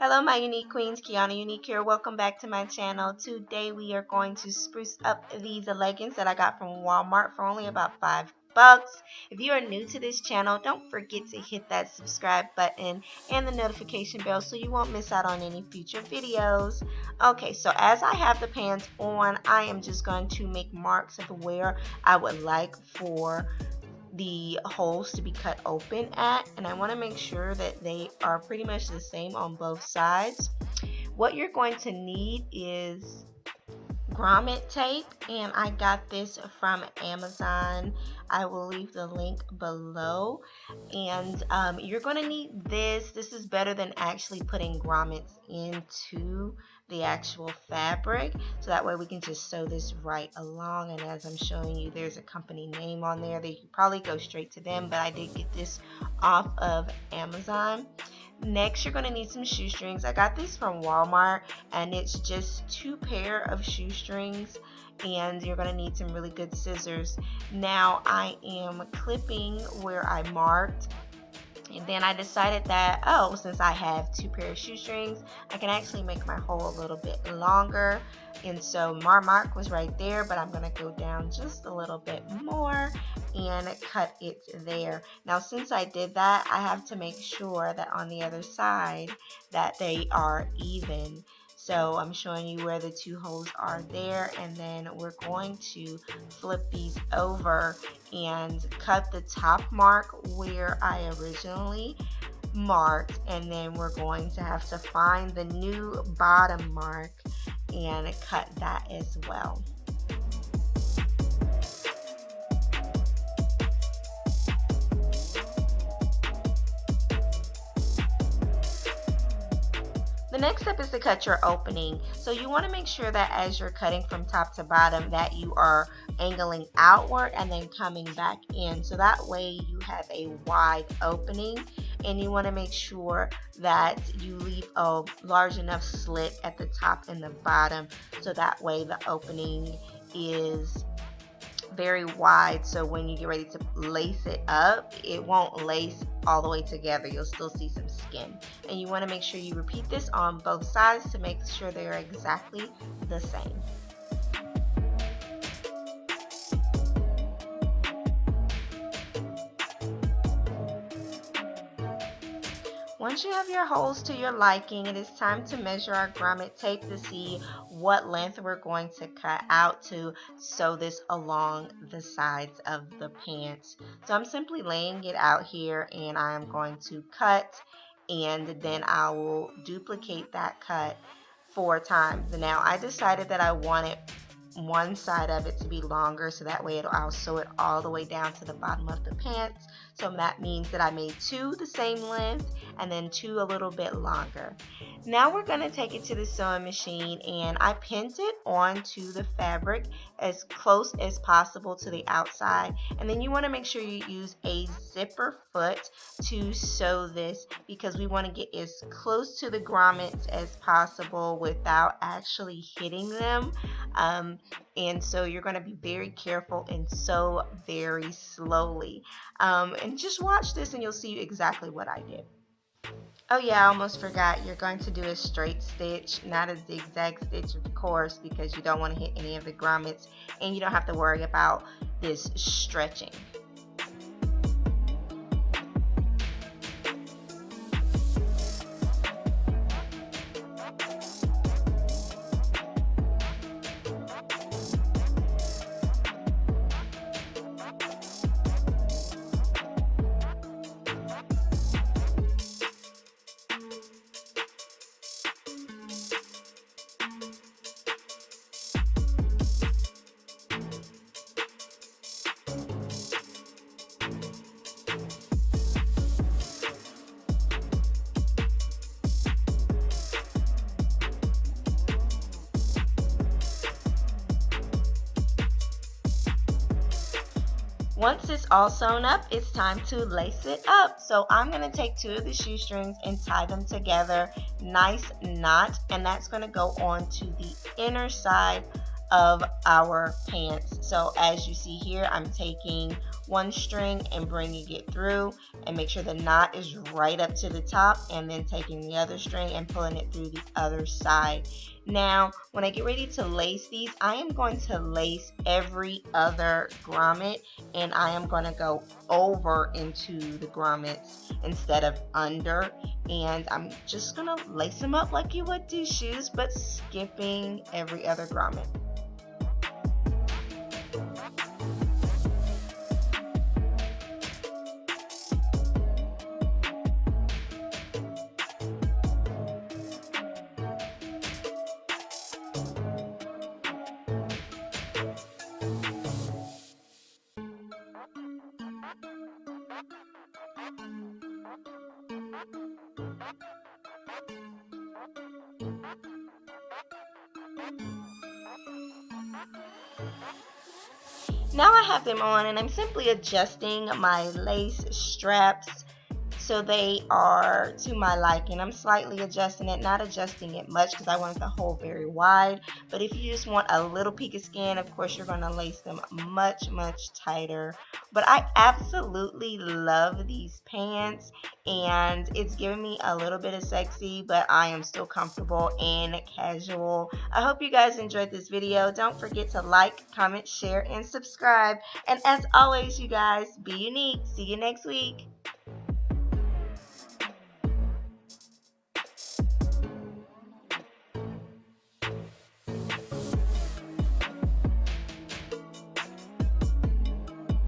Hello my unique queens, Quiana Unique here. Welcome back to my channel. Today we are going to spruce up these leggings that I got from Walmart for only about $5. If you are new to this channel, don't forget to hit that subscribe button and the notification bell so you won't miss out on any future videos. Okay, so as I have the pants on, I am just going to make marks of where I would like for the holes to be cut open at, and I want to make sure that they are pretty much the same on both sides. What you're going to need is grommet tape, and I got this from Amazon. I will leave the link below. And you're going to need this. This is better than actually putting grommets into the actual fabric, so that way we can just sew this right along. And as I'm showing you, there's a company name on there that you can probably go straight to them, but I did get this off of Amazon. Next, you're going to need some shoestrings. I got these from Walmart, and it's just 2 pair of shoestrings, and you're going to need some really good scissors. Now I am clipping where I marked, and then I decided that, oh, since I have 2 pair of shoestrings, I can actually make my hole a little bit longer. And so my mark was right there, but I'm going to go down just a little bit more and cut it there. Now since I did that, I have to make sure that on the other side that they are even. So I'm showing you where the 2 holes are there, and then we're going to flip these over and cut the top mark where I originally marked, and then we're going to have to find the new bottom mark and cut that as well. The next step is to cut your opening. So you want to make sure that as you're cutting from top to bottom that you are angling outward and then coming back in, so that way you have a wide opening. And you want to make sure that you leave a large enough slit at the top and the bottom, so that way the opening is very wide, so when you get ready to lace it up, it won't lace all the way together. You'll still see some skin, and you want to make sure you repeat this on both sides to make sure they're exactly the same. Once you have your holes to your liking, it is time to measure our grommet tape to see what length we're going to cut out to sew this along the sides of the pants. So I'm simply laying it out here, and I'm going to cut, and then I will duplicate that cut 4 times. Now I decided that I wanted one side of it to be longer, so that way I'll sew it all the way down to the bottom of the pants. So that means that I made 2 the same length and then 2 a little bit longer. Now we're going to take it to the sewing machine, and I pinned it onto the fabric as close as possible to the outside. And then you want to make sure you use a zipper foot to sew this, because we want to get as close to the grommets as possible without actually hitting them. And so you're going to be very careful and sew very slowly. And just watch this and you'll see exactly what I did. Oh yeah, I almost forgot. You're going to do a straight stitch, not a zigzag stitch, of course, because you don't want to hit any of the grommets, and you don't have to worry about this stretching. Once it's all sewn up, it's time to lace it up. So I'm going to take 2 of the shoestrings and tie them together, nice knot, and that's going to go on to the inner side of our pants. So as you see here, I'm taking one string and bringing it through, and make sure the knot is right up to the top, and then taking the other string and pulling it through the other side. Now when I get ready to lace these, I am going to lace every other grommet, and I am going to go over into the grommets instead of under, and I'm just going to lace them up like you would do shoes, but skipping every other grommet. Now I have them on, and I'm simply adjusting my lace straps so they are to my liking. I'm slightly adjusting it, not adjusting it much because I want it to hold very wide. But if you just want a little peek of skin, of course you're going to lace them much tighter. But I absolutely love these pants, and it's giving me a little bit of sexy, but I am still comfortable and casual. I hope you guys enjoyed this video. Don't forget to like, comment, share, and subscribe. And as always, you guys, be unique. See you next week.